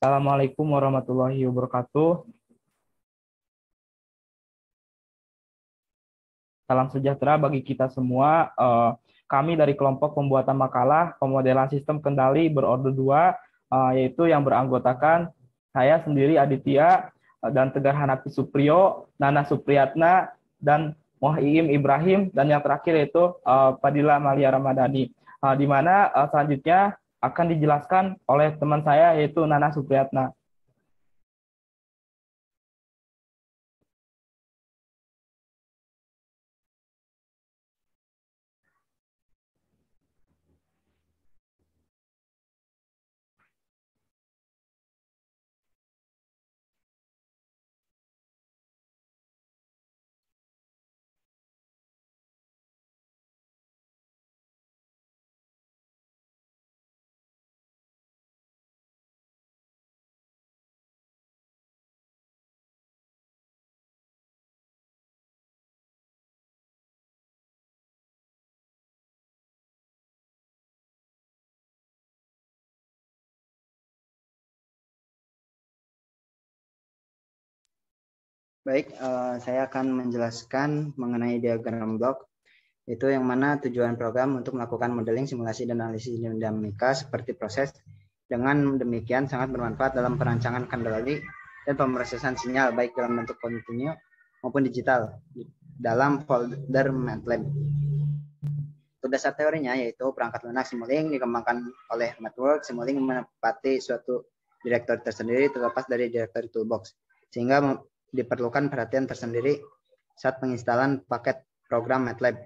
Assalamualaikum warahmatullahi wabarakatuh. Salam sejahtera bagi kita semua. Kami dari kelompok pembuatan makalah pemodelan sistem kendali berorder 2, yaitu yang beranggotakan saya sendiri Aditya dan Tegar Hanafi Supriyo, Nana Supriyatna, dan Muhyiddin Ibrahim, dan yang terakhir yaitu Fadila Malia Ramadhani. Di mana selanjutnya akan dijelaskan oleh teman saya yaitu Nana Supriyatna. Baik, saya akan menjelaskan mengenai diagram blok, itu yang mana tujuan program untuk melakukan modeling, simulasi, dan analisis dinamika seperti proses. Dengan demikian sangat bermanfaat dalam perancangan kendali dan pemrosesan sinyal baik dalam bentuk kontinu maupun digital dalam folder MATLAB. Untuk dasar teorinya yaitu perangkat lunak Simulink dikembangkan oleh Network. Simulink menempati suatu direktori tersendiri terlepas dari direktori toolbox, sehingga diperlukan perhatian tersendiri saat penginstalan paket program MATLAB.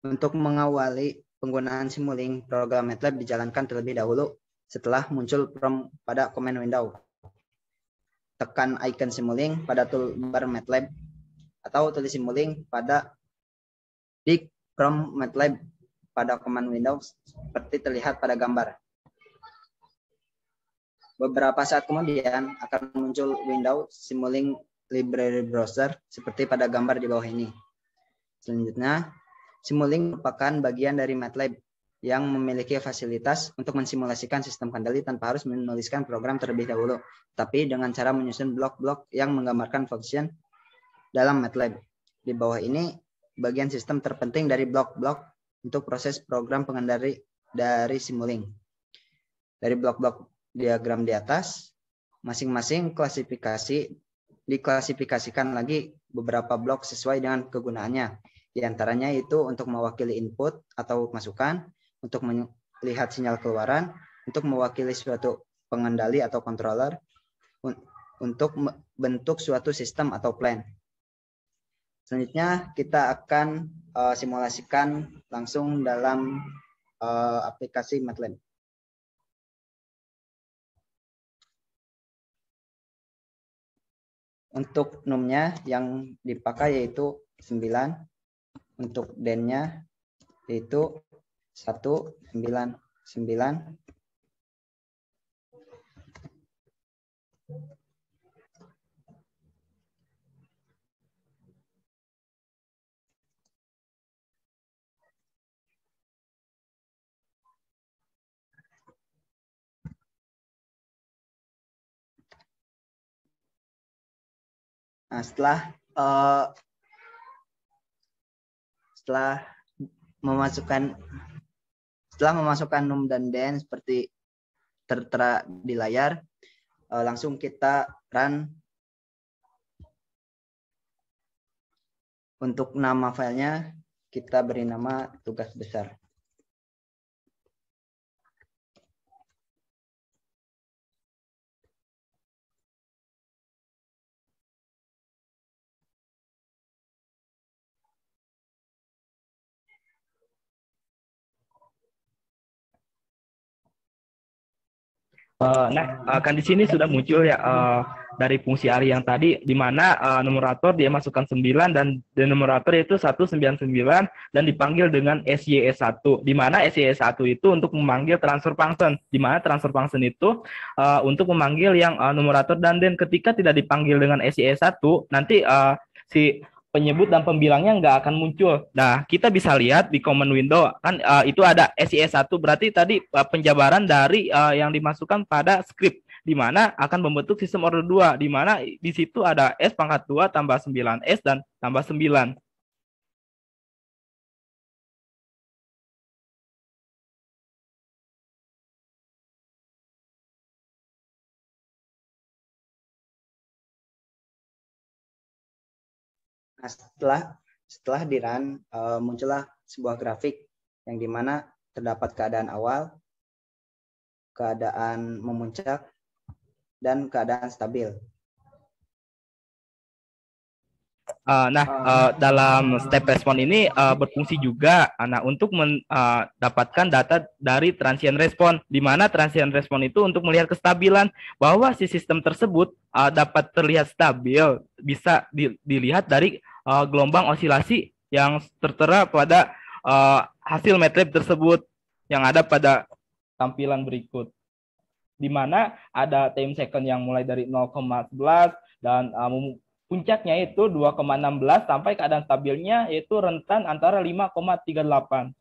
Untuk mengawali penggunaan Simulink, program MATLAB dijalankan terlebih dahulu setelah muncul prompt pada command window. Tekan icon Simulink pada toolbar MATLAB atau tulis Simulink di prompt MATLAB pada command window seperti terlihat pada gambar. Beberapa saat kemudian akan muncul window Simulink Library Browser seperti pada gambar di bawah ini. Selanjutnya, Simulink merupakan bagian dari MATLAB yang memiliki fasilitas untuk mensimulasikan sistem kendali tanpa harus menuliskan program terlebih dahulu, tapi dengan cara menyusun blok-blok yang menggambarkan function dalam MATLAB. Di bawah ini, bagian sistem terpenting dari blok-blok untuk proses program pengendali dari Simulink. Dari blok-blok diagram di atas, masing-masing diklasifikasikan lagi beberapa blok sesuai dengan kegunaannya. Di antaranya itu untuk mewakili input atau masukan, untuk melihat sinyal keluaran, untuk mewakili suatu pengendali atau controller, untuk bentuk suatu sistem atau plan. Selanjutnya kita akan simulasikan langsung dalam aplikasi MATLAB. Untuk num-nya yang dipakai yaitu 9, untuk den-nya yaitu 199. Nah, setelah memasukkan num dan den seperti tertera di layar, langsung kita run. Untuk nama filenya kita beri nama tugas besar. Kan di sini sudah muncul ya dari fungsi ARI yang tadi, di mana numerator dia masukkan 9 dan denominator itu 199 dan dipanggil dengan SYE1, di mana SYE1 itu untuk memanggil transfer function, di mana transfer function itu untuk memanggil yang numerator dan den. Ketika tidak dipanggil dengan SYE1, nanti si penyebut dan pembilangnya nggak akan muncul. Nah, kita bisa lihat di command window kan itu ada SIS1 berarti tadi penjabaran dari yang dimasukkan pada script di mana akan membentuk sistem order 2 di mana di situ ada S pangkat 2 tambah 9S dan tambah 9. Nah, setelah di run, muncullah sebuah grafik yang dimana terdapat keadaan awal, keadaan memuncak, dan keadaan stabil. Dalam step respon ini berfungsi juga untuk mendapatkan data dari transient respon, di mana transient respon itu untuk melihat kestabilan bahwa si sistem tersebut dapat terlihat stabil, bisa dilihat dari gelombang osilasi yang tertera pada hasil MATLAB tersebut yang ada pada tampilan berikut, di mana ada time second yang mulai dari 0,11 dan puncaknya itu 2,16 sampai keadaan stabilnya yaitu rentan antara 5,38.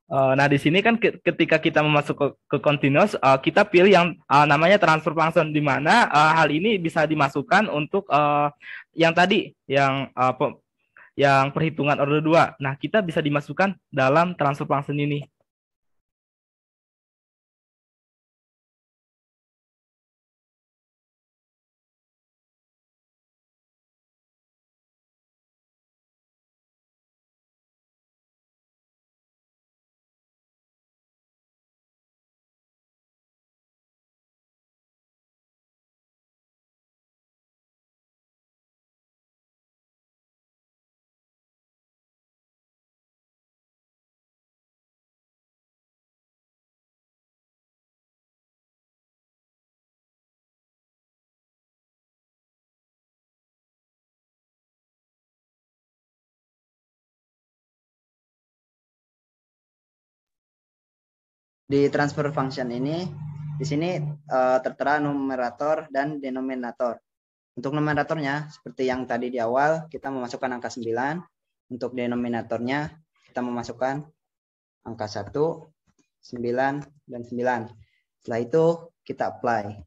Nah, di sini kan ketika kita memasuk ke continuous, kita pilih yang namanya transfer function, di mana hal ini bisa dimasukkan untuk yang tadi, yang perhitungan order 2. Nah, kita bisa dimasukkan dalam transfer function ini. Di transfer function ini, di sini tertera numerator dan denominator. Untuk numeratornya, seperti yang tadi di awal, kita memasukkan angka 9. Untuk denominatornya, kita memasukkan angka 1, 9, dan 9. Setelah itu, kita apply.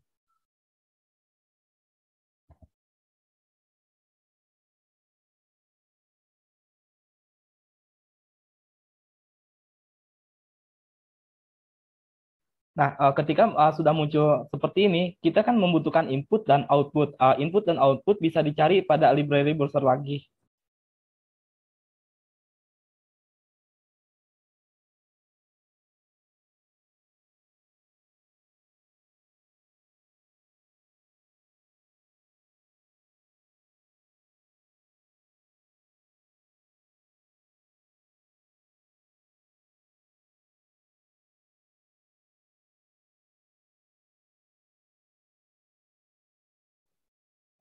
Nah, ketika sudah muncul seperti ini, kita kan membutuhkan input dan output. Input dan output bisa dicari pada library browser lagi.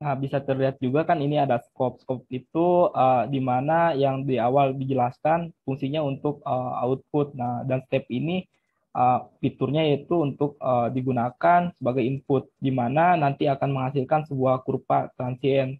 Nah, bisa terlihat juga kan ini ada scope. Scope itu di mana yang di awal dijelaskan fungsinya untuk output. Nah, dan step ini fiturnya yaitu untuk digunakan sebagai input, di mana nanti akan menghasilkan sebuah kurva transient.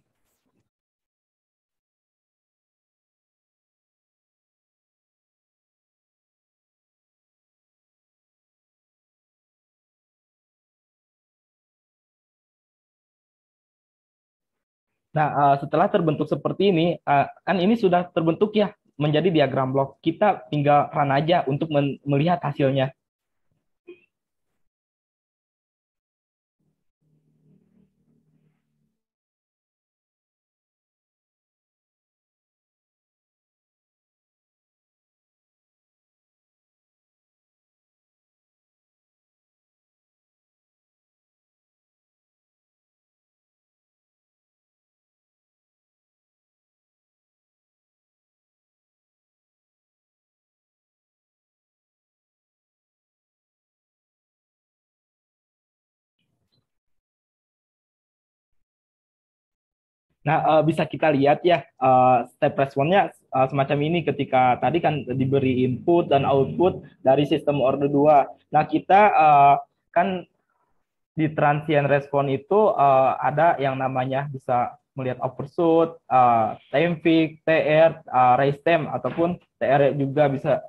Nah, setelah terbentuk seperti ini, kan ini sudah terbentuk ya menjadi diagram blok. Kita tinggal run aja untuk melihat hasilnya. Nah, bisa kita lihat ya step responnya semacam ini ketika tadi kan diberi input dan output dari sistem order 2. Nah, kita kan di transient respon itu ada yang namanya bisa melihat overshoot, time fix, TR, raise time ataupun TR juga bisa.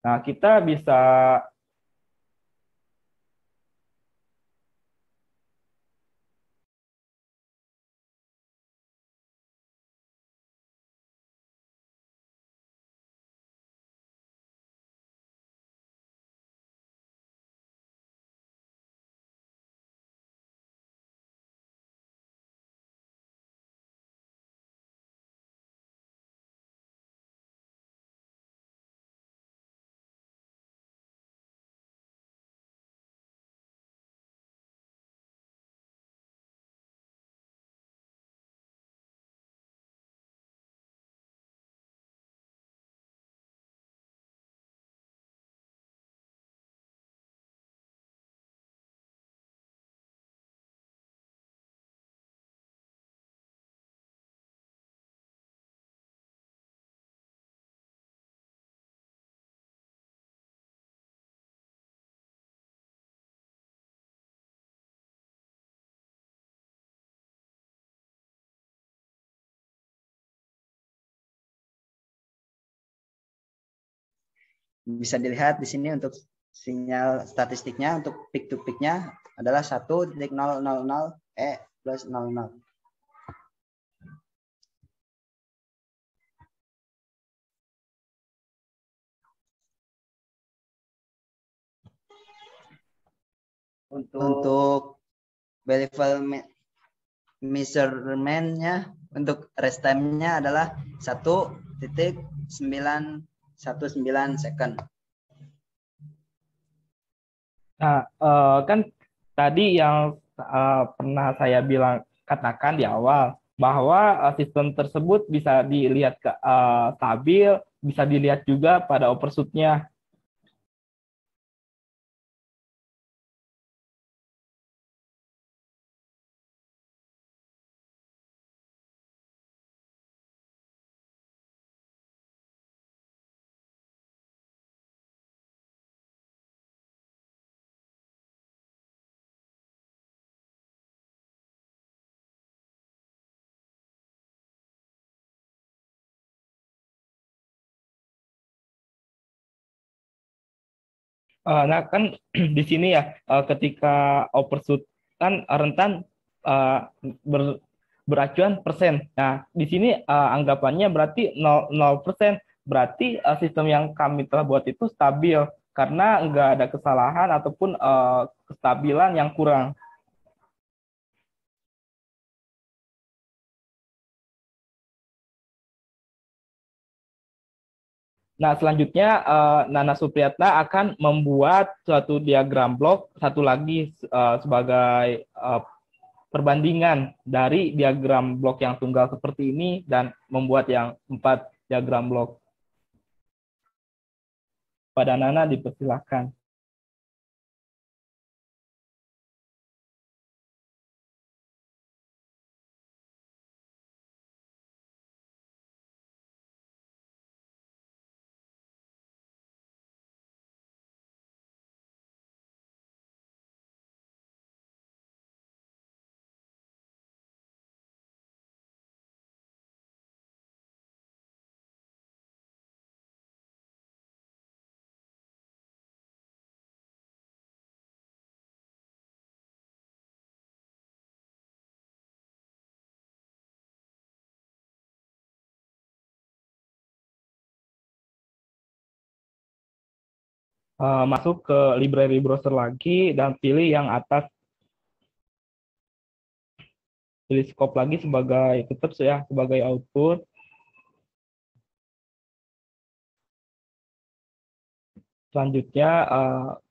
Nah, kita bisa Bisa dilihat di sini untuk sinyal statistiknya untuk peak to peaknya adalah 1,000 E plus 00. untuk Untuk level measurement-nya untuk rest time-nya adalah 1,919 second. nah, kan tadi yang pernah saya bilang katakan di awal bahwa sistem tersebut bisa dilihat stabil, bisa dilihat juga pada overshoot-nya. Nah, kan di sini ya, ketika overshoot kan rentan uh, ber, beracuan persen. Nah, di sini anggapannya berarti 0%. Berarti sistem yang kami telah buat itu stabil karena nggak ada kesalahan ataupun kestabilan yang kurang. Nah, selanjutnya Nana Supriyatna akan membuat suatu diagram blok satu lagi sebagai perbandingan dari diagram blok yang tunggal seperti ini dan membuat yang 4 diagram blok. Pada Nana dipersilahkan. masuk ke library browser lagi dan pilih yang atas, pilih scope lagi sebagai tetap ya sebagai output. Selanjutnya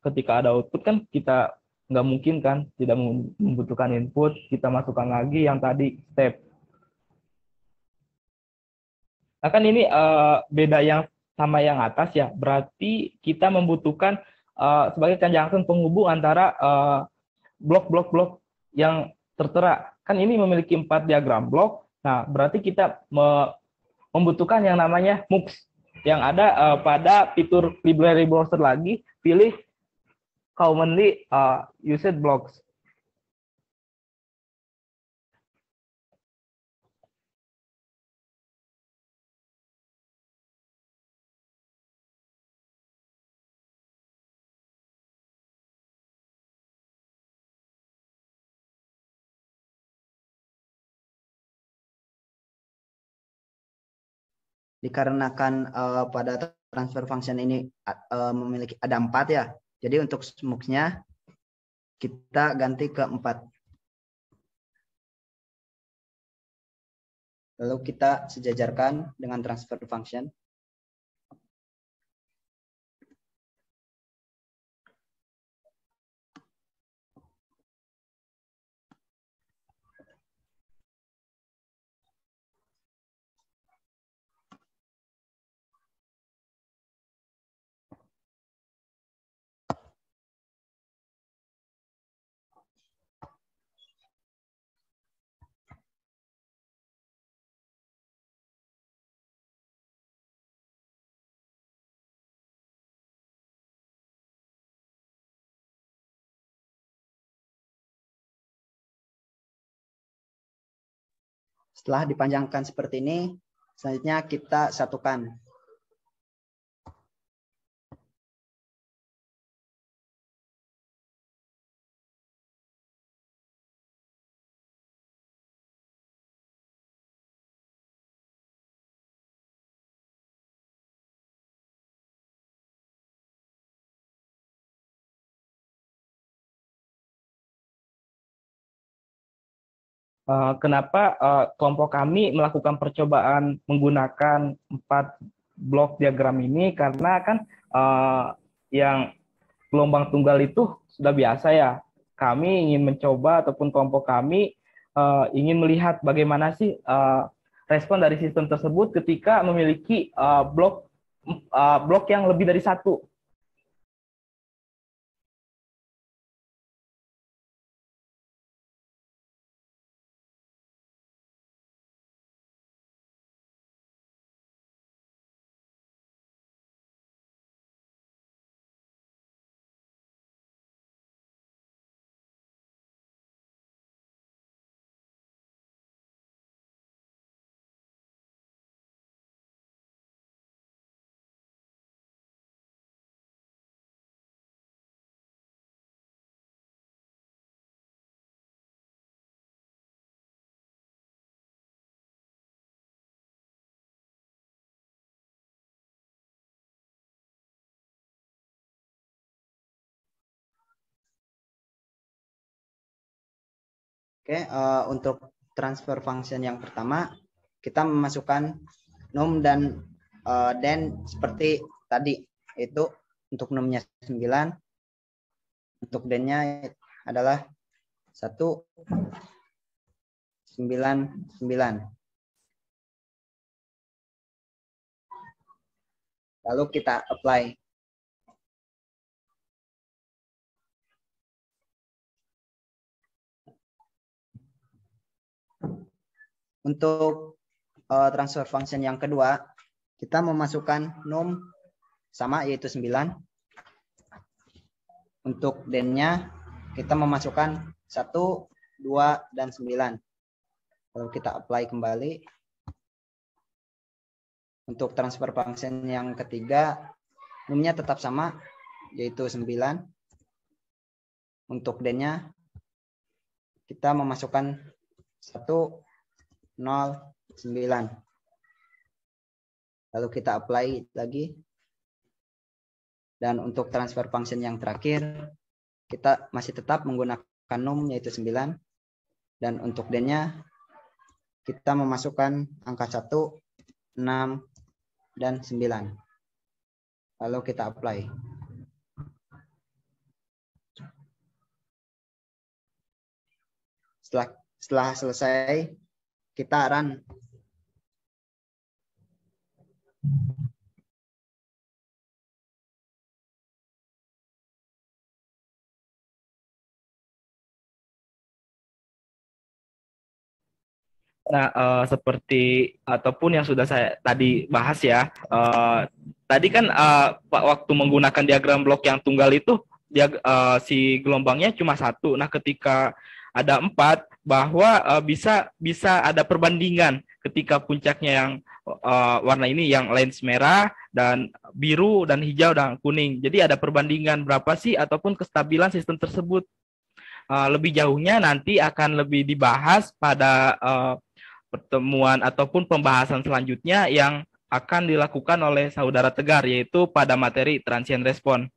ketika ada output kan kita nggak mungkin kan tidak membutuhkan input, kita masukkan lagi yang tadi step. Nah kan ini beda yang sama yang atas ya, berarti kita membutuhkan sebagai conjunction penghubung antara blok-blok-blok yang tertera. Kan ini memiliki 4 diagram blok, nah berarti kita membutuhkan yang namanya MUX yang ada pada fitur library browser lagi, pilih commonly used blocks. Dikarenakan pada transfer function ini memiliki ada 4 ya. Jadi untuk MUX-nya kita ganti ke 4. Lalu kita sejajarkan dengan transfer function. Setelah dipanjangkan seperti ini, selanjutnya kita satukan. Kenapa kelompok kami melakukan percobaan menggunakan 4 blok diagram ini, karena kan yang gelombang tunggal itu sudah biasa ya. Kami ingin mencoba ataupun kelompok kami ingin melihat bagaimana sih respon dari sistem tersebut ketika memiliki blok yang lebih dari satu. Oke, untuk transfer function yang pertama, kita memasukkan num dan den seperti tadi. Itu untuk numnya 9, untuk dennya adalah 1, 9, 9. Lalu kita apply. Untuk transfer function yang kedua, kita memasukkan num sama yaitu 9. Untuk dennya kita memasukkan 1, 2, dan 9. Lalu kita apply kembali. Untuk transfer function yang ketiga, numnya tetap sama yaitu 9. Untuk dennya kita memasukkan 1, 0, 9. Lalu kita apply lagi. Dan untuk transfer function yang terakhir, kita masih tetap menggunakan num yaitu 9. Dan untuk D-nya, kita memasukkan angka 1, 6, dan 9. Lalu kita apply. Setelah selesai, kita run. Nah, seperti ataupun yang sudah saya tadi bahas ya, tadi kan waktu menggunakan diagram blok yang tunggal itu si gelombangnya cuma satu. Nah, ketika ada 4, bahwa bisa ada perbandingan ketika puncaknya yang warna ini yang lens merah dan biru dan hijau dan kuning. Jadi ada perbandingan berapa sih ataupun kestabilan sistem tersebut. Lebih jauhnya nanti akan lebih dibahas pada pertemuan ataupun pembahasan selanjutnya yang akan dilakukan oleh Saudara Tegar, yaitu pada materi transient response.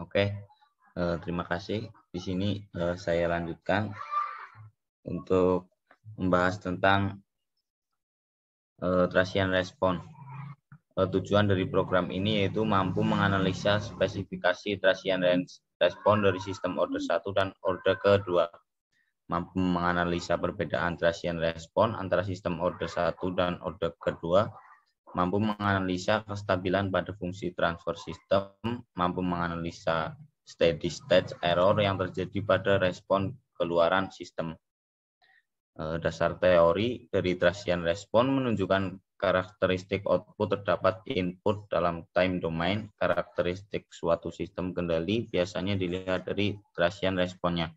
Oke, terima kasih. Di sini saya lanjutkan untuk membahas tentang transient response. Tujuan dari program ini yaitu mampu menganalisa spesifikasi transient response dari sistem order 1 dan order kedua. Mampu menganalisa perbedaan transient response antara sistem order 1 dan order kedua. Mampu menganalisa kestabilan pada fungsi transfer system, mampu menganalisa steady state error yang terjadi pada respon keluaran sistem. Dasar teori dari transient response menunjukkan karakteristik output terdapat input dalam time domain. Karakteristik suatu sistem kendali biasanya dilihat dari transient response-nya.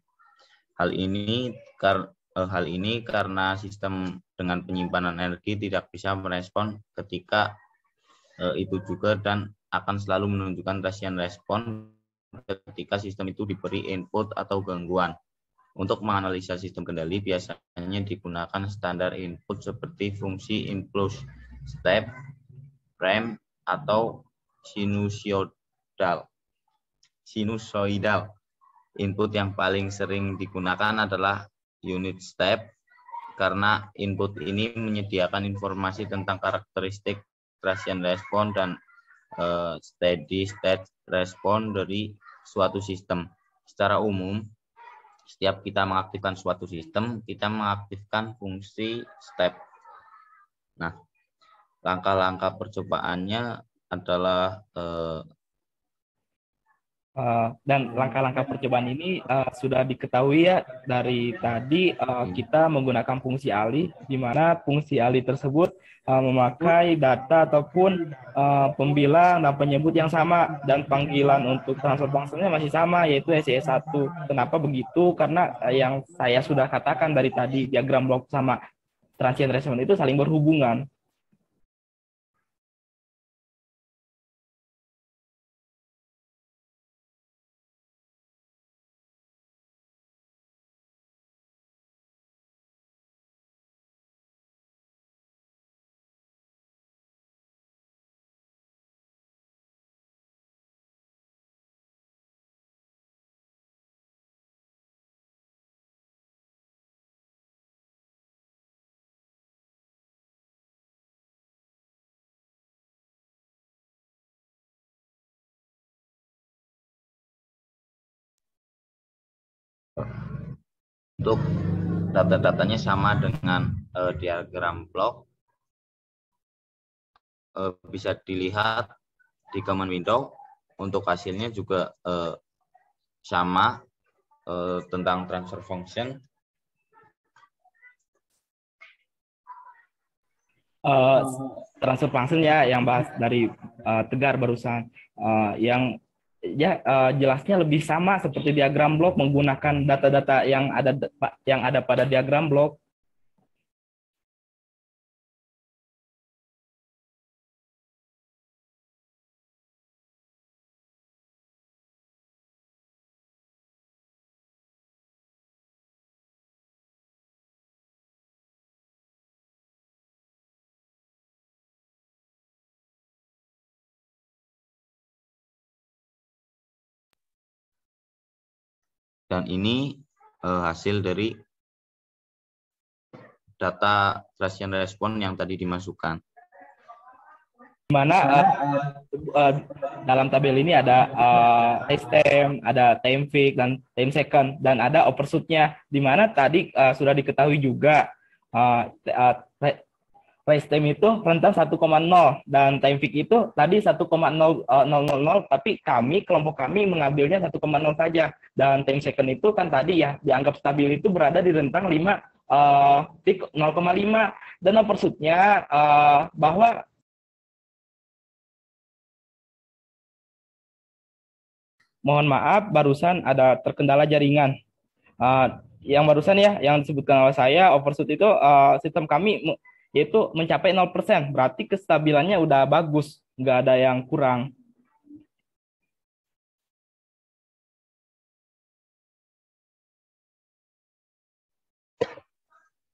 Hal ini karena sistem dengan penyimpanan energi tidak bisa merespon ketika itu juga dan akan selalu menunjukkan transient response ketika sistem itu diberi input atau gangguan. Untuk menganalisa sistem kendali biasanya digunakan standar input seperti fungsi inflow step, ramp, atau sinusoidal. Input yang paling sering digunakan adalah unit step karena input ini menyediakan informasi tentang karakteristik transient response dan steady state response dari suatu sistem. Secara umum, setiap kita mengaktifkan suatu sistem, kita mengaktifkan fungsi step. Nah, langkah-langkah percobaannya adalah dan langkah-langkah percobaan ini sudah diketahui ya dari tadi. Kita menggunakan fungsi alih, di mana fungsi alih tersebut memakai data ataupun pembilang dan penyebut yang sama, dan panggilan untuk transfer functionnya masih sama, yaitu SCE1. Kenapa begitu? Karena yang saya sudah katakan dari tadi, diagram blok sama transient response itu saling berhubungan. Untuk data-datanya sama dengan diagram blok, bisa dilihat di command window. Untuk hasilnya juga sama tentang transfer function. Transfer function ya yang bahas dari Tegar barusan, yang ya jelasnya lebih sama seperti diagram blok menggunakan data-data yang ada pada diagram blok. Dan ini hasil dari data traction respon yang tadi dimasukkan. Di mana dalam tabel ini ada race time, ada time fix dan time second, dan ada overshoot-nya. Di mana tadi sudah diketahui juga race time itu rentang 1,0 dan time fix itu tadi 1,000, tapi kelompok kami mengambilnya 1,0 saja, dan time second itu kan tadi ya dianggap stabil itu berada di rentang 0,5, dan overshoot-nya bahwa mohon maaf barusan ada terkendala jaringan. Yang barusan ya yang disebutkan oleh saya, overshoot itu sistem kami yaitu mencapai 0%, berarti kestabilannya udah bagus, nggak ada yang kurang.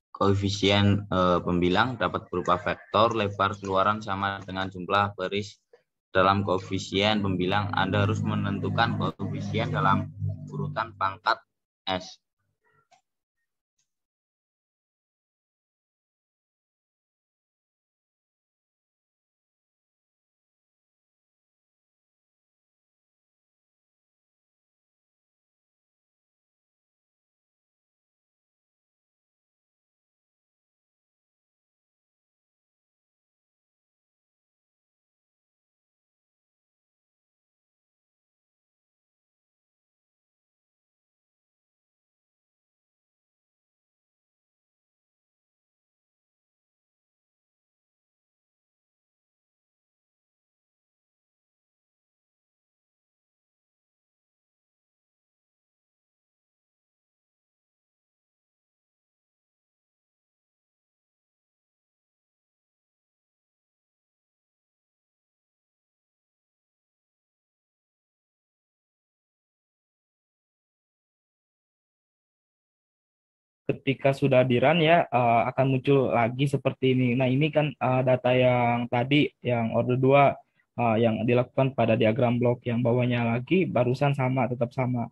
Koefisien pembilang dapat berupa vektor lebar keluaran sama dengan jumlah baris dalam koefisien pembilang. Anda harus menentukan koefisien dalam urutan pangkat S. Ketika sudah di run ya akan muncul lagi seperti ini. Nah, ini kan data yang tadi yang order 2 yang dilakukan pada diagram blok, yang bawahnya lagi barusan sama, tetap sama.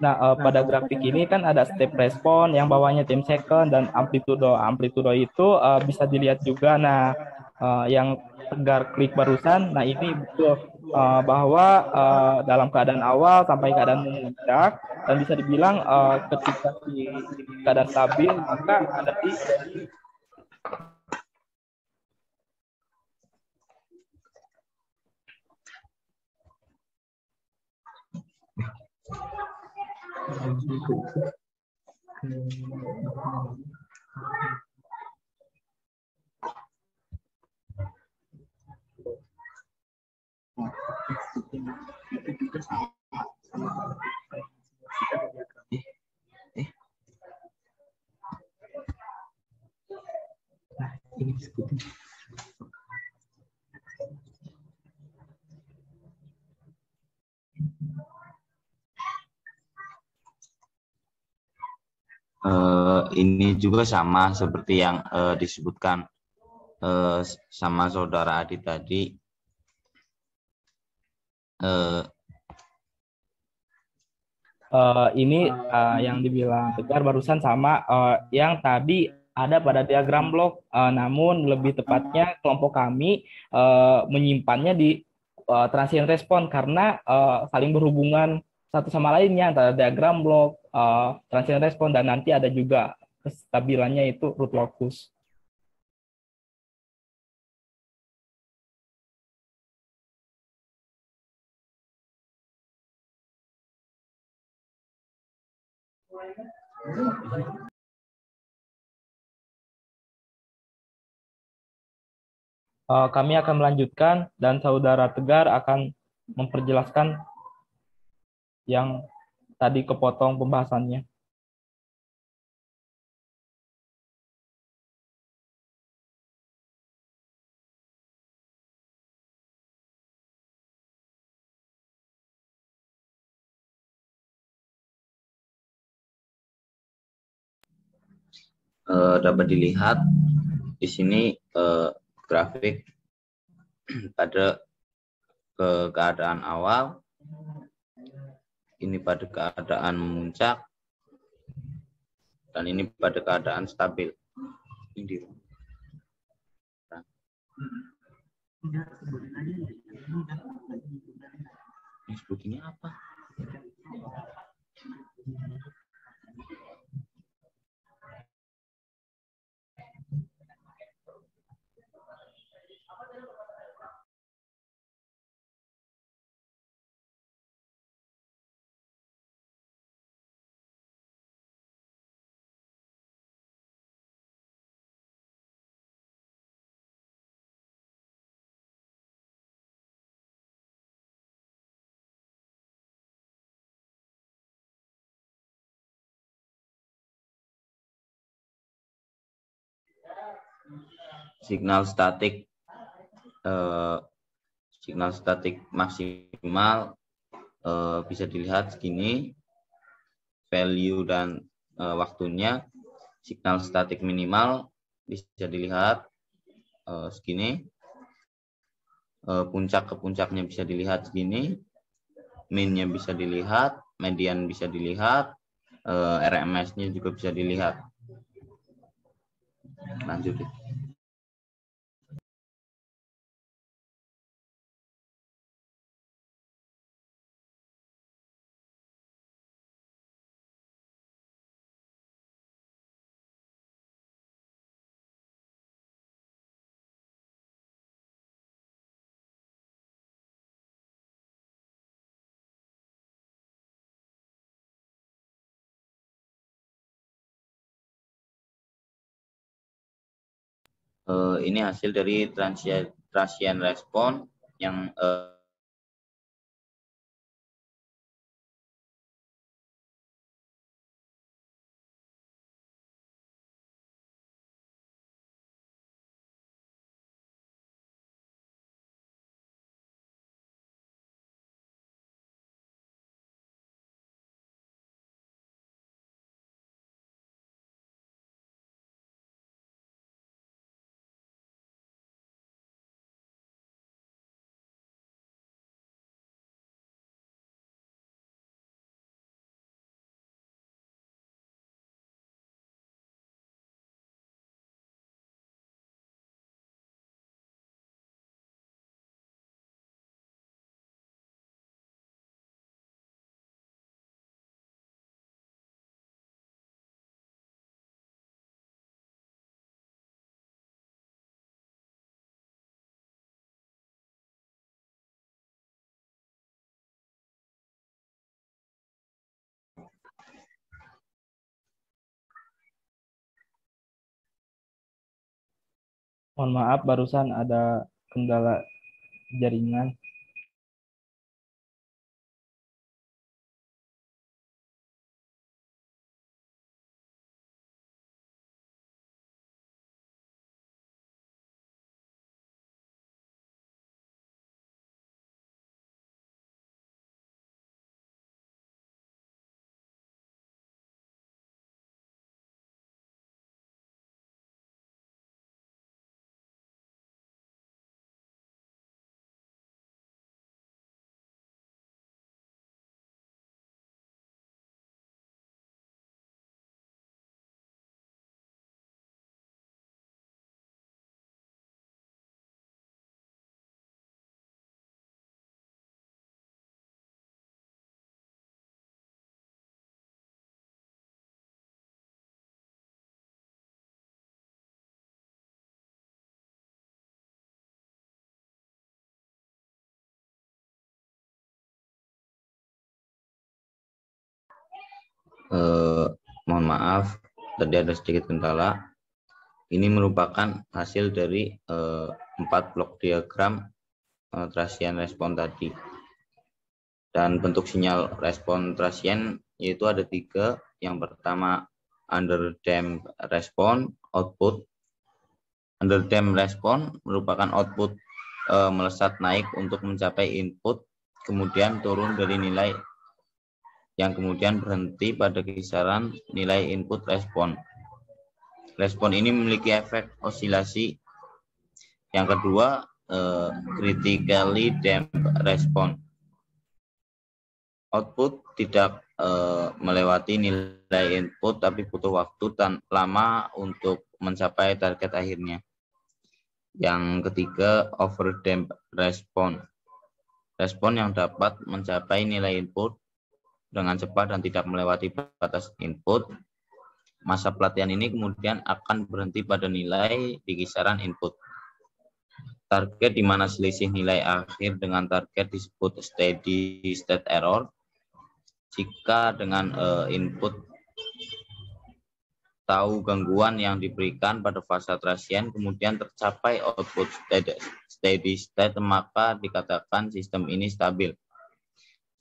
Nah, pada grafik ini kan ada step respon, yang bawahnya time second dan amplitudo. Amplitudo itu bisa dilihat juga. Nah, yang Tegar klik barusan. Nah, ini betul bahwa dalam keadaan awal sampai keadaan memuncak dan bisa dibilang ketika si keadaan stabil maka ada di Ini juga sama seperti yang disebutkan sama saudara Adi tadi. Ini yang dibilang Tegar barusan sama yang tadi ada pada diagram blok, namun lebih tepatnya kelompok kami menyimpannya di transient response karena saling berhubungan satu sama lainnya antara diagram blok, transient response, dan nanti ada juga kestabilannya itu root locus. Kami akan melanjutkan dan saudara Tegar akan memperjelaskan yang tadi kepotong pembahasannya. Dapat dilihat di sini grafik pada keadaan awal, ini pada keadaan memuncak, dan ini pada keadaan stabil. Ini sebutinnya apa? Signal statik maksimal bisa dilihat segini, value dan waktunya. Signal statik minimal bisa dilihat segini, puncak ke puncaknya bisa dilihat segini, minnya bisa dilihat, median bisa dilihat, RMS-nya juga bisa dilihat. Lanjut. Ini hasil dari transient response yang Mohon maaf, barusan ada kendala jaringan. Mohon maaf, tadi ada sedikit kendala. Ini merupakan hasil dari 4 blok diagram transient respon tadi. Dan bentuk sinyal respon transient yaitu ada 3. Yang pertama under damped respon output. Under damped respon merupakan output melesat naik untuk mencapai input, kemudian turun dari nilai yang kemudian berhenti pada kisaran nilai input respon. Respon ini memiliki efek osilasi. Yang kedua, critically damped respon. Output tidak melewati nilai input, tapi butuh waktu lama untuk mencapai target akhirnya. Yang ketiga, overdamped respon. Respon yang dapat mencapai nilai input dengan cepat dan tidak melewati batas input. Masa pelatihan ini kemudian akan berhenti pada nilai di kisaran input. Target di mana selisih nilai akhir dengan target disebut steady state error. Jika dengan input tahu gangguan yang diberikan pada fase transient kemudian tercapai output steady state, maka dikatakan sistem ini stabil.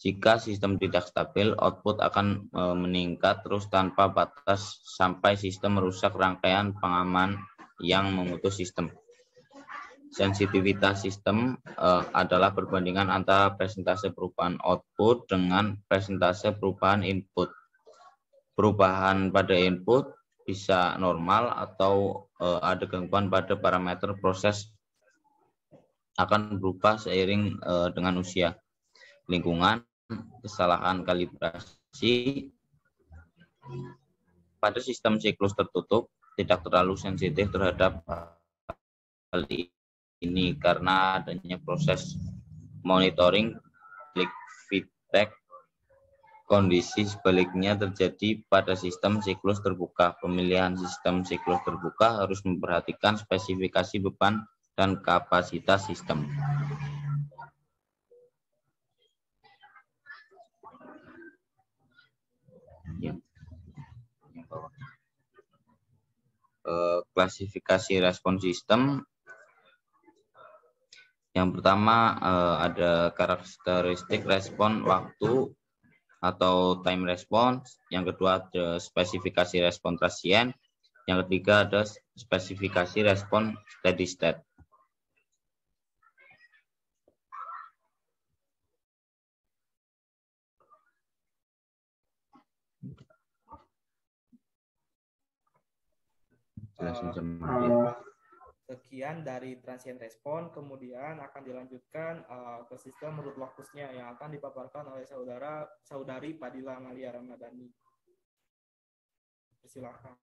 Jika sistem tidak stabil, output akan meningkat terus tanpa batas sampai sistem merusak rangkaian pengaman yang memutus sistem. Sensitivitas sistem adalah perbandingan antara persentase perubahan output dengan persentase perubahan input. Perubahan pada input bisa normal atau ada gangguan pada parameter proses akan berubah seiring dengan usia, lingkungan, kesalahan kalibrasi. Pada sistem siklus tertutup tidak terlalu sensitif terhadap hal ini karena adanya proses monitoring feedback. Kondisi sebaliknya terjadi pada sistem siklus terbuka. Pemilihan sistem siklus terbuka harus memperhatikan spesifikasi beban dan kapasitas sistem. Ya. Klasifikasi respon sistem. Yang pertama ada karakteristik respon waktu atau time response. Yang kedua ada spesifikasi respon transient. Yang ketiga ada spesifikasi respon steady state. Sekian dari transient respon, kemudian akan dilanjutkan ke sistem menurut lokusnya yang akan dipaparkan oleh saudari Padilla Amalia Ramadhani. Silakan.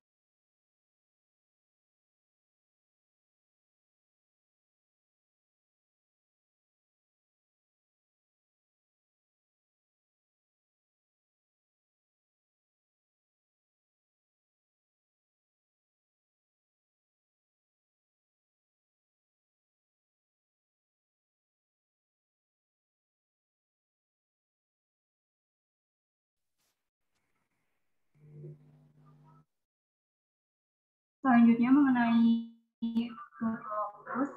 Selanjutnya mengenai Terus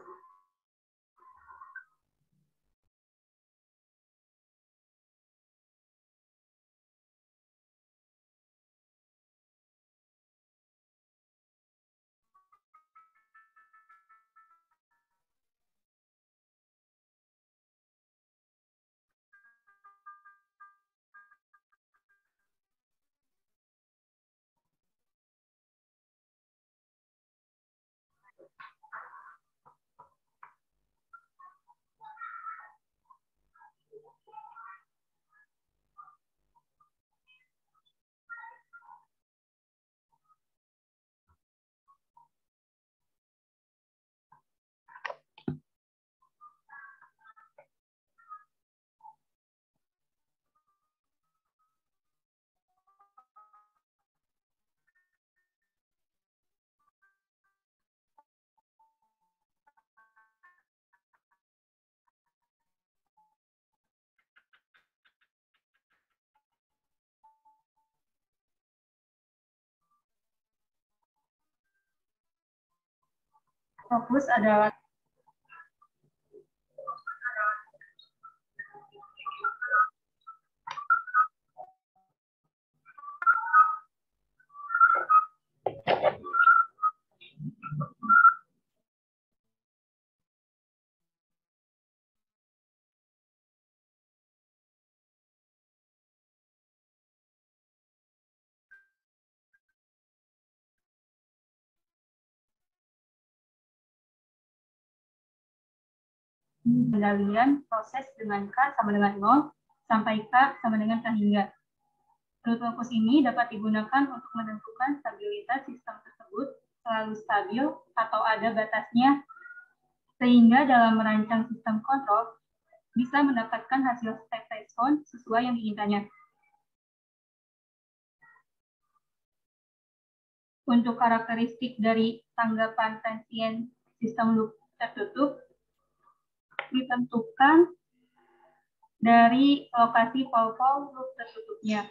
fokus adalah pengendalian proses dengan K sama dengan 0 sampai K sama dengan K hingga. Root fokus ini dapat digunakan untuk menentukan stabilitas sistem tersebut selalu stabil atau ada batasnya, sehingga dalam merancang sistem kontrol bisa mendapatkan hasil step response sesuai yang diinginkannya. Untuk karakteristik dari tanggapan transient sistem loop tertutup ditentukan dari lokasi pol-pol loop tertutupnya.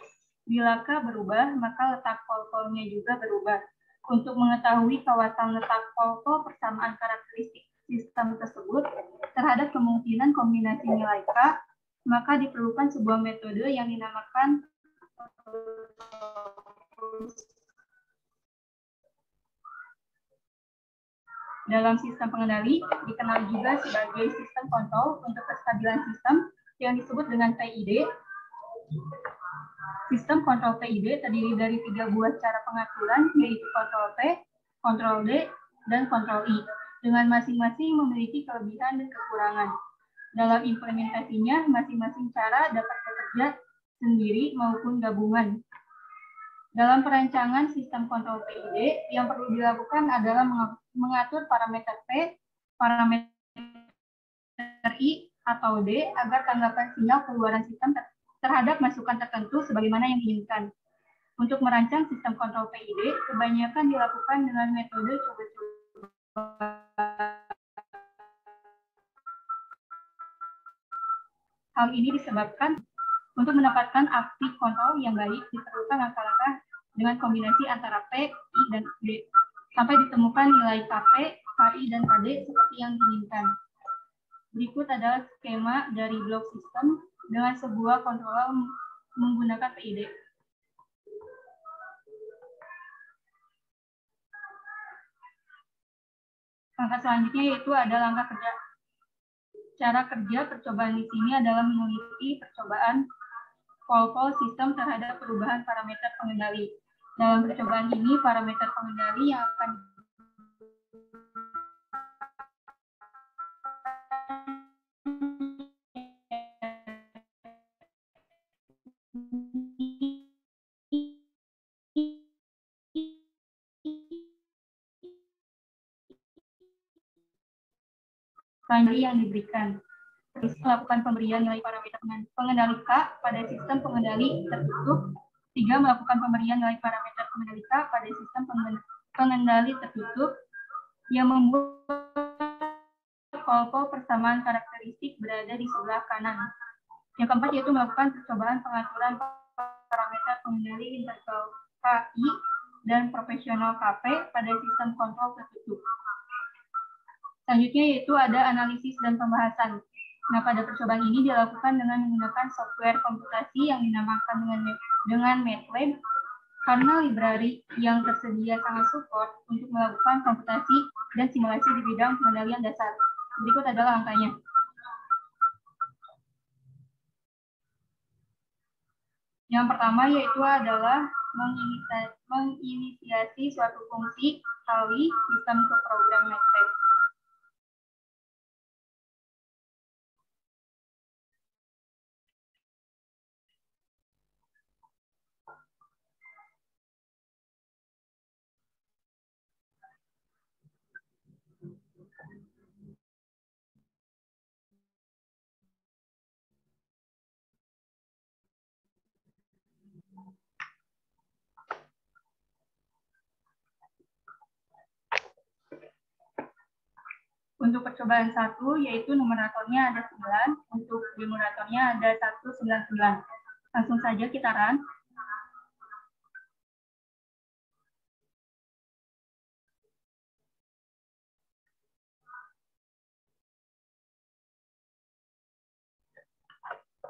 Bila K berubah, maka letak pol-polnya juga berubah. Untuk mengetahui kawasan letak pol-pol persamaan karakteristik sistem tersebut terhadap kemungkinan kombinasi nilai K, maka diperlukan sebuah metode yang dinamakan dalam sistem pengendali dikenal juga sebagai sistem kontrol untuk kestabilan sistem yang disebut dengan PID. Sistem kontrol PID terdiri dari 3 buah cara pengaturan, yaitu kontrol P, kontrol D, dan kontrol I, dengan masing-masing memiliki kelebihan dan kekurangan. Dalam implementasinya, masing-masing cara dapat bekerja sendiri maupun gabungan. Dalam perancangan sistem kontrol PID, yang perlu dilakukan adalah mengatur parameter P, parameter I, atau D agar tanggapan sinyal keluaran sistem terhadap masukan tertentu sebagaimana yang diinginkan. Untuk merancang sistem kontrol PID, kebanyakan dilakukan dengan metode coba-coba. Hal ini disebabkan untuk mendapatkan aksi kontrol yang baik diperlukan langkah-langkah dengan kombinasi antara P, I, dan D sampai ditemukan nilai KP, KI, dan KD seperti yang diinginkan. Berikut adalah skema dari blok sistem dengan sebuah kontrol menggunakan PID. Langkah selanjutnya yaitu ada langkah kerja. Cara kerja percobaan di sini adalah meneliti percobaan pol-pol sistem terhadap perubahan parameter pengendali. Dalam percobaan ini, parameter pengendali yang akan yang diberikan. Melakukan pemberian nilai parameter pengendali K pada sistem pengendali tertutup. 3. Melakukan pemberian nilai parameter pengendali K pada sistem pengendali tertutup yang membuat pol-pol persamaan karakteristik berada di sebelah kanan. Yang keempat yaitu melakukan percobaan pengaturan parameter pengendali interval KI dan proporsional KP pada sistem kontrol tertutup. Selanjutnya yaitu ada analisis dan pembahasan. Nah, pada percobaan ini dilakukan dengan menggunakan software komputasi yang dinamakan dengan MATLAB karena library yang tersedia sangat support untuk melakukan komputasi dan simulasi di bidang pengendalian dasar. Berikut adalah angkanya. Yang pertama yaitu adalah menginisiasi suatu fungsi kali sistem ke program MATLAB. Untuk percobaan 1, yaitu numeratornya ada 9, untuk denominatornya ada 199. Langsung saja kita run.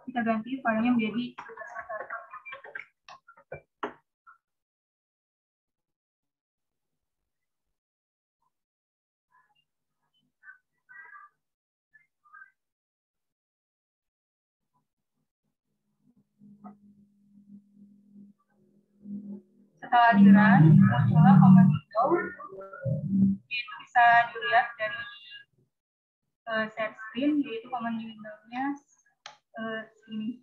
Kita ganti filenya menjadi setelah di-run, muncullah command window, yaitu bisa dilihat dari share screen, yaitu command window-nya sini.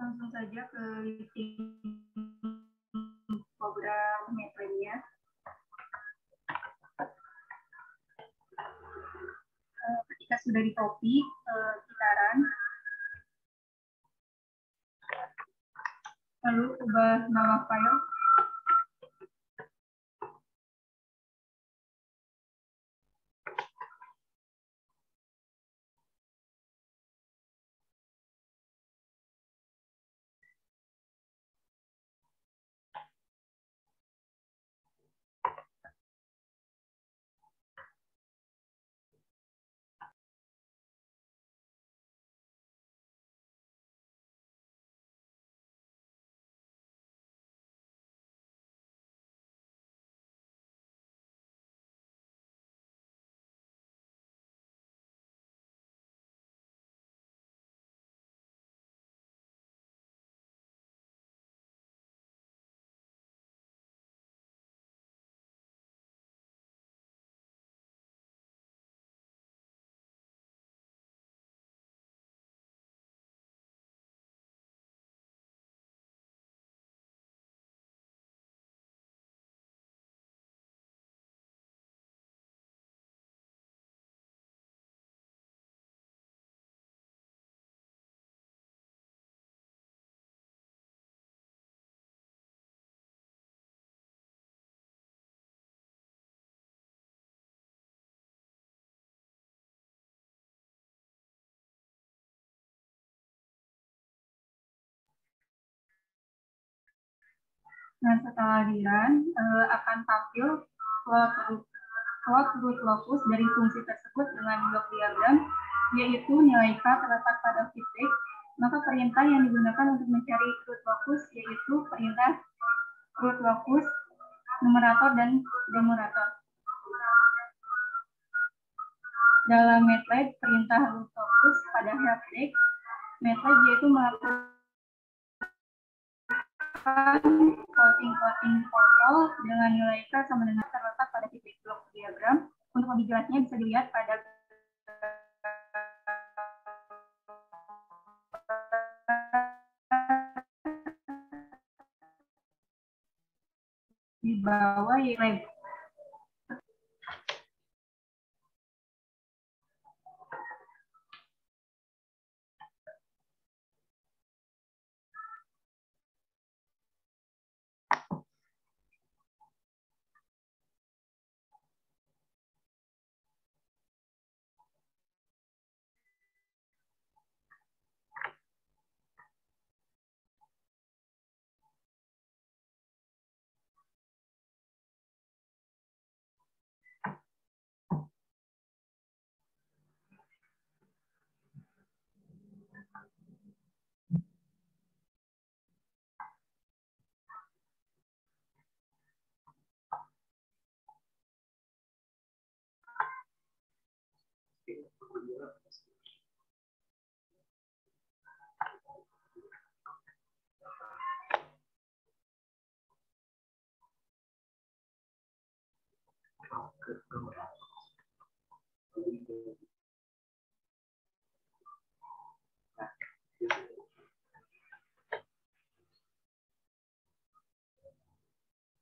Langsung saja ke listing program MATLAB-nya. Ketika sudah di copy, kita run. Lalu ubah nama file. Nah, setelah run akan tampil plot root locus dari fungsi tersebut dengan blok diagram, yaitu nilai K terletak pada feedback. Maka perintah yang digunakan untuk mencari root locus yaitu perintah root locus numerator dan demurator. Dalam MATLAB, perintah root locus pada helpdesk MATLAB yaitu melakukan plotting portal dengan nilai K sama dengan terletak pada titik blok diagram. Untuk lebih jelasnya bisa dilihat pada di bawah MATLAB.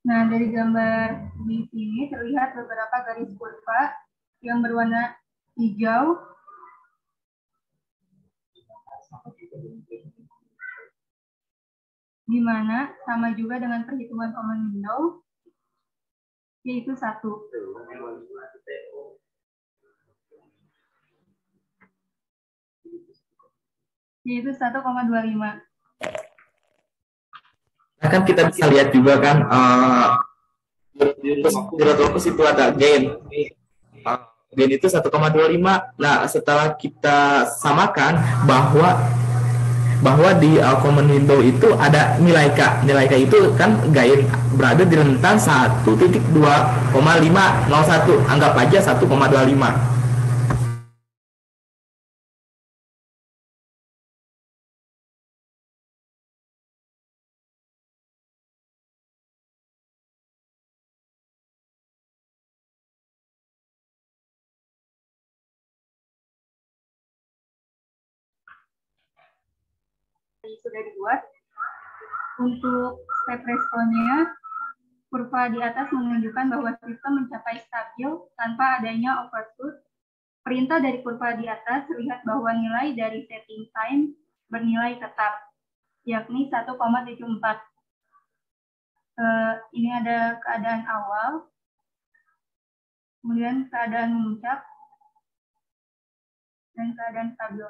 Nah, dari gambar di sini terlihat beberapa garis kurva yang berwarna hijau di mana sama juga dengan perhitungan common window yaitu 1. Yaitu 1,25. Nah, kan kita bisa lihat juga kan di root locus itu ada gain. Gain itu 1,25. Nah, setelah kita samakan bahwa di common window itu ada nilai K. Nilai K itu kan gain berada di rentang 1.2,501. Anggap aja 1,25. Sudah dibuat. Untuk step responnya, kurva di atas menunjukkan bahwa sistem mencapai stabil tanpa adanya overshoot. Perintah dari kurva di atas terlihat bahwa nilai dari setting time bernilai tetap, yakni 1,74. Ini ada keadaan awal, kemudian keadaan memuncak, dan keadaan stabil.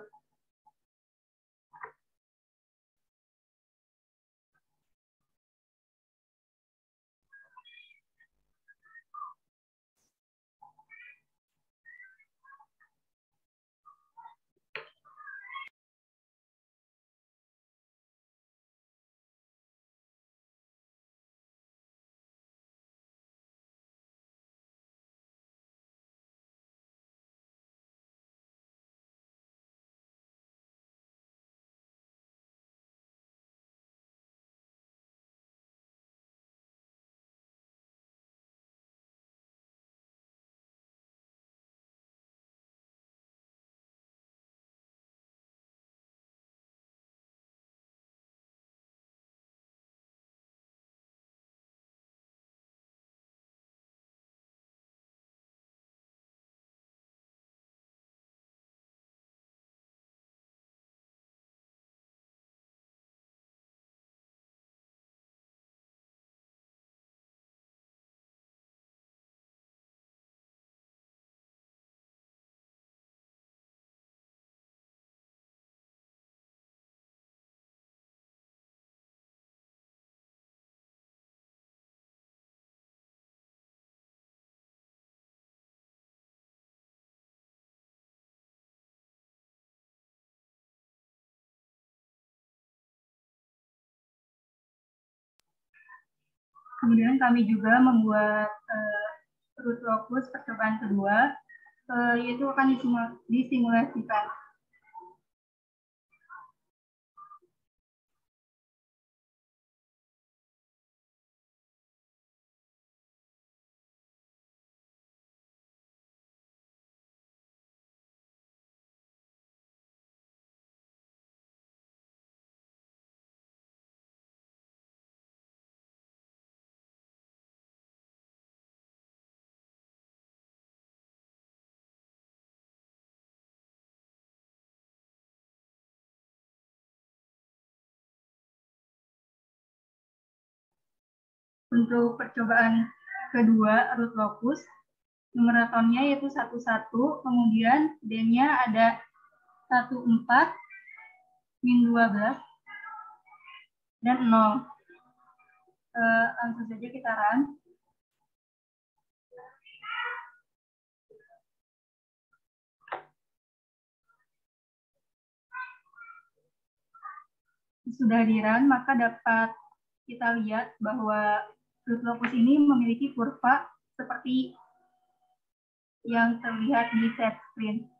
Kemudian kami juga membuat root locus percobaan kedua, yaitu akan disimulasikan. Untuk percobaan kedua root locus, numeratornya yaitu 11, kemudian D-nya ada 14, min 12, dan 0. Langsung saja kita run. Sudah di-run, maka dapat kita lihat bahwa root locus ini memiliki kurva seperti yang terlihat di set screen.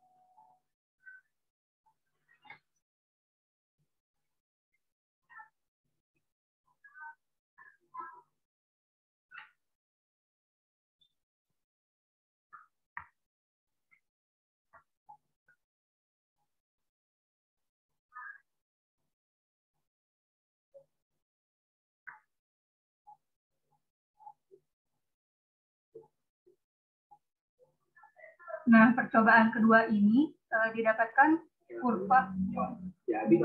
Nah, percobaan kedua ini didapatkan kurva. Jadi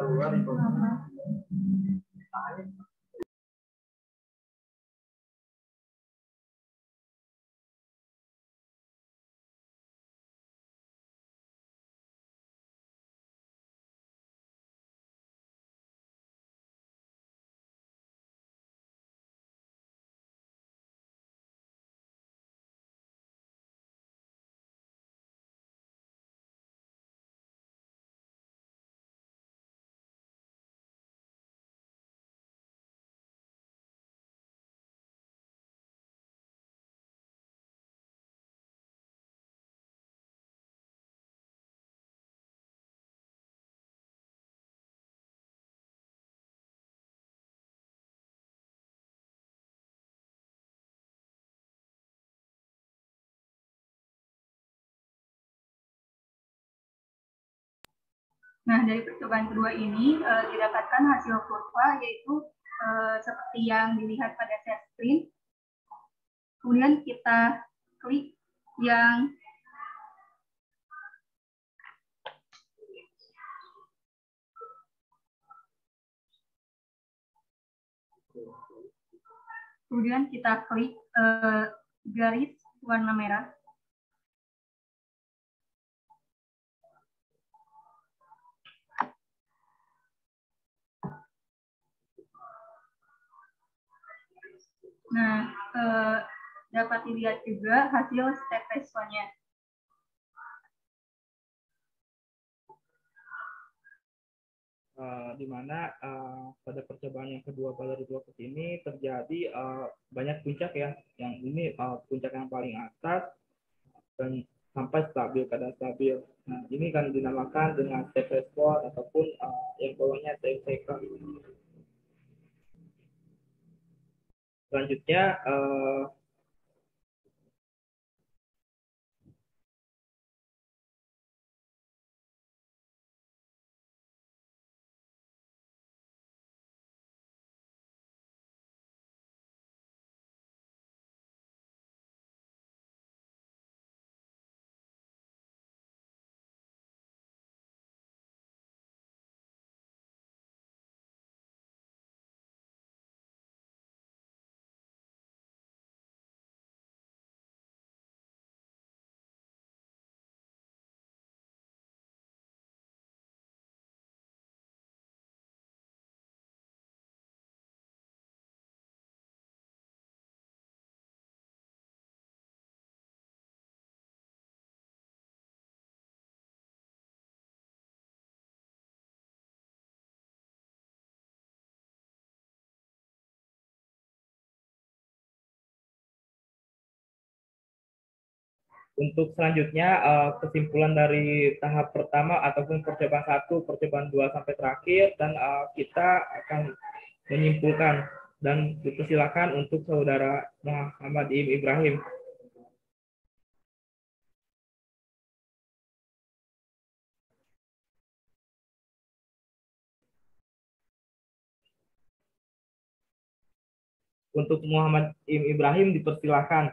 Nah, dari percobaan kedua ini didapatkan hasil kurva yaitu seperti yang dilihat pada set screen. Kemudian kita klik yang garis warna merah. Nah, dapat dilihat juga hasil step responnya. Di mana pada percobaan yang kedua pada root locus ini terjadi banyak puncak ya. Yang ini puncak yang paling atas dan sampai stabil, keadaan stabil. Nah, ini kan dinamakan dengan step response ataupun yang bawahnya TMCK. Selanjutnya Untuk selanjutnya, kesimpulan dari tahap pertama ataupun percobaan 1, percobaan 2 sampai terakhir, dan kita akan menyimpulkan, dan dipersilakan untuk saudara Muhammad Ibrahim. Untuk Muhammad Ibrahim dipersilakan.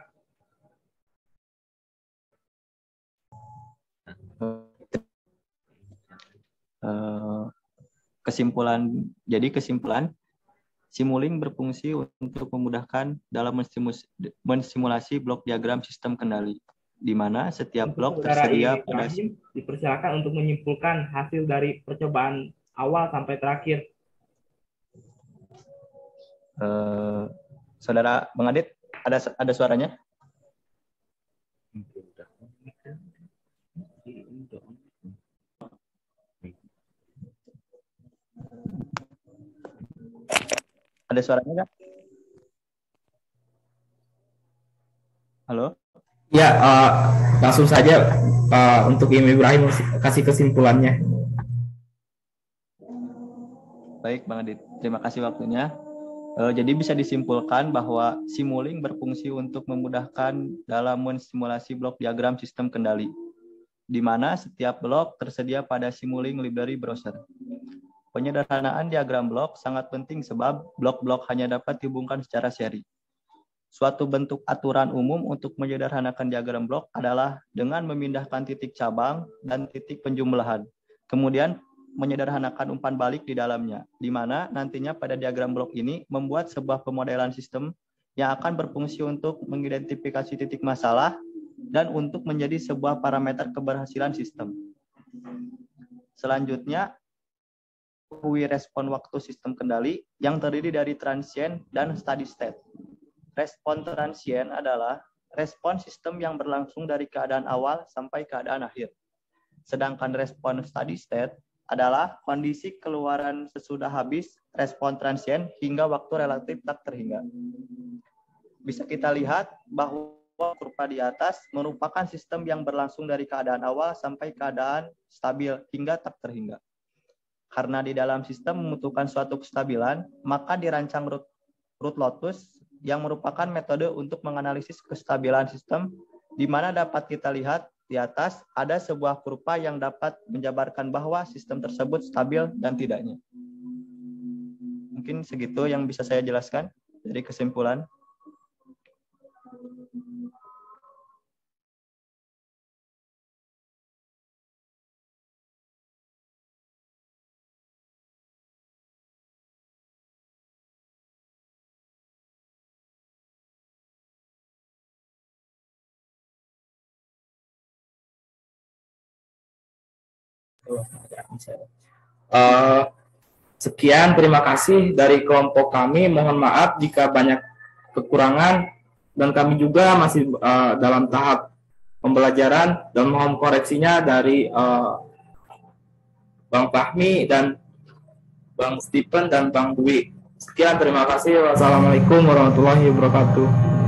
Kesimpulan, Simulink berfungsi untuk memudahkan dalam mensimulasi blok diagram sistem kendali, di mana setiap blok tersedia pada dipersilakan untuk menyimpulkan hasil dari percobaan awal sampai terakhir. Saudara Bang Adit, ada suaranya? Ada suaranya nggak? Halo? Ya, langsung saja untuk Ibrahim kasih kesimpulannya. Baik, Bang Adit. Terima kasih waktunya. Jadi bisa disimpulkan bahwa Simulink berfungsi untuk memudahkan dalam mensimulasi blok diagram sistem kendali, di mana setiap blok tersedia pada Simulink Library Browser. Penyederhanaan diagram blok sangat penting sebab blok-blok hanya dapat dihubungkan secara seri. Suatu bentuk aturan umum untuk menyederhanakan diagram blok adalah dengan memindahkan titik cabang dan titik penjumlahan. Kemudian menyederhanakan umpan balik di dalamnya, di mana nantinya pada diagram blok ini membuat sebuah pemodelan sistem yang akan berfungsi untuk mengidentifikasi titik masalah dan untuk menjadi sebuah parameter keberhasilan sistem. Selanjutnya, respon waktu sistem kendali yang terdiri dari transient dan steady state. Respon transient adalah respon sistem yang berlangsung dari keadaan awal sampai keadaan akhir. Sedangkan respon steady state adalah kondisi keluaran sesudah habis respon transient hingga waktu relatif tak terhingga. Bisa kita lihat bahwa kurva di atas merupakan sistem yang berlangsung dari keadaan awal sampai keadaan stabil hingga tak terhingga. Karena di dalam sistem membutuhkan suatu kestabilan, maka dirancang root lotus yang merupakan metode untuk menganalisis kestabilan sistem, di mana dapat kita lihat di atas ada sebuah kurva yang dapat menjabarkan bahwa sistem tersebut stabil dan tidaknya. Mungkin segitu yang bisa saya jelaskan dari kesimpulan. Sekian, terima kasih dari kelompok kami. Mohon maaf jika banyak kekurangan, dan kami juga masih dalam tahap pembelajaran, dan mohon koreksinya dari Bang Fahmi dan Bang Stephen dan Bang Dwi. Sekian, terima kasih. Wassalamualaikum warahmatullahi wabarakatuh.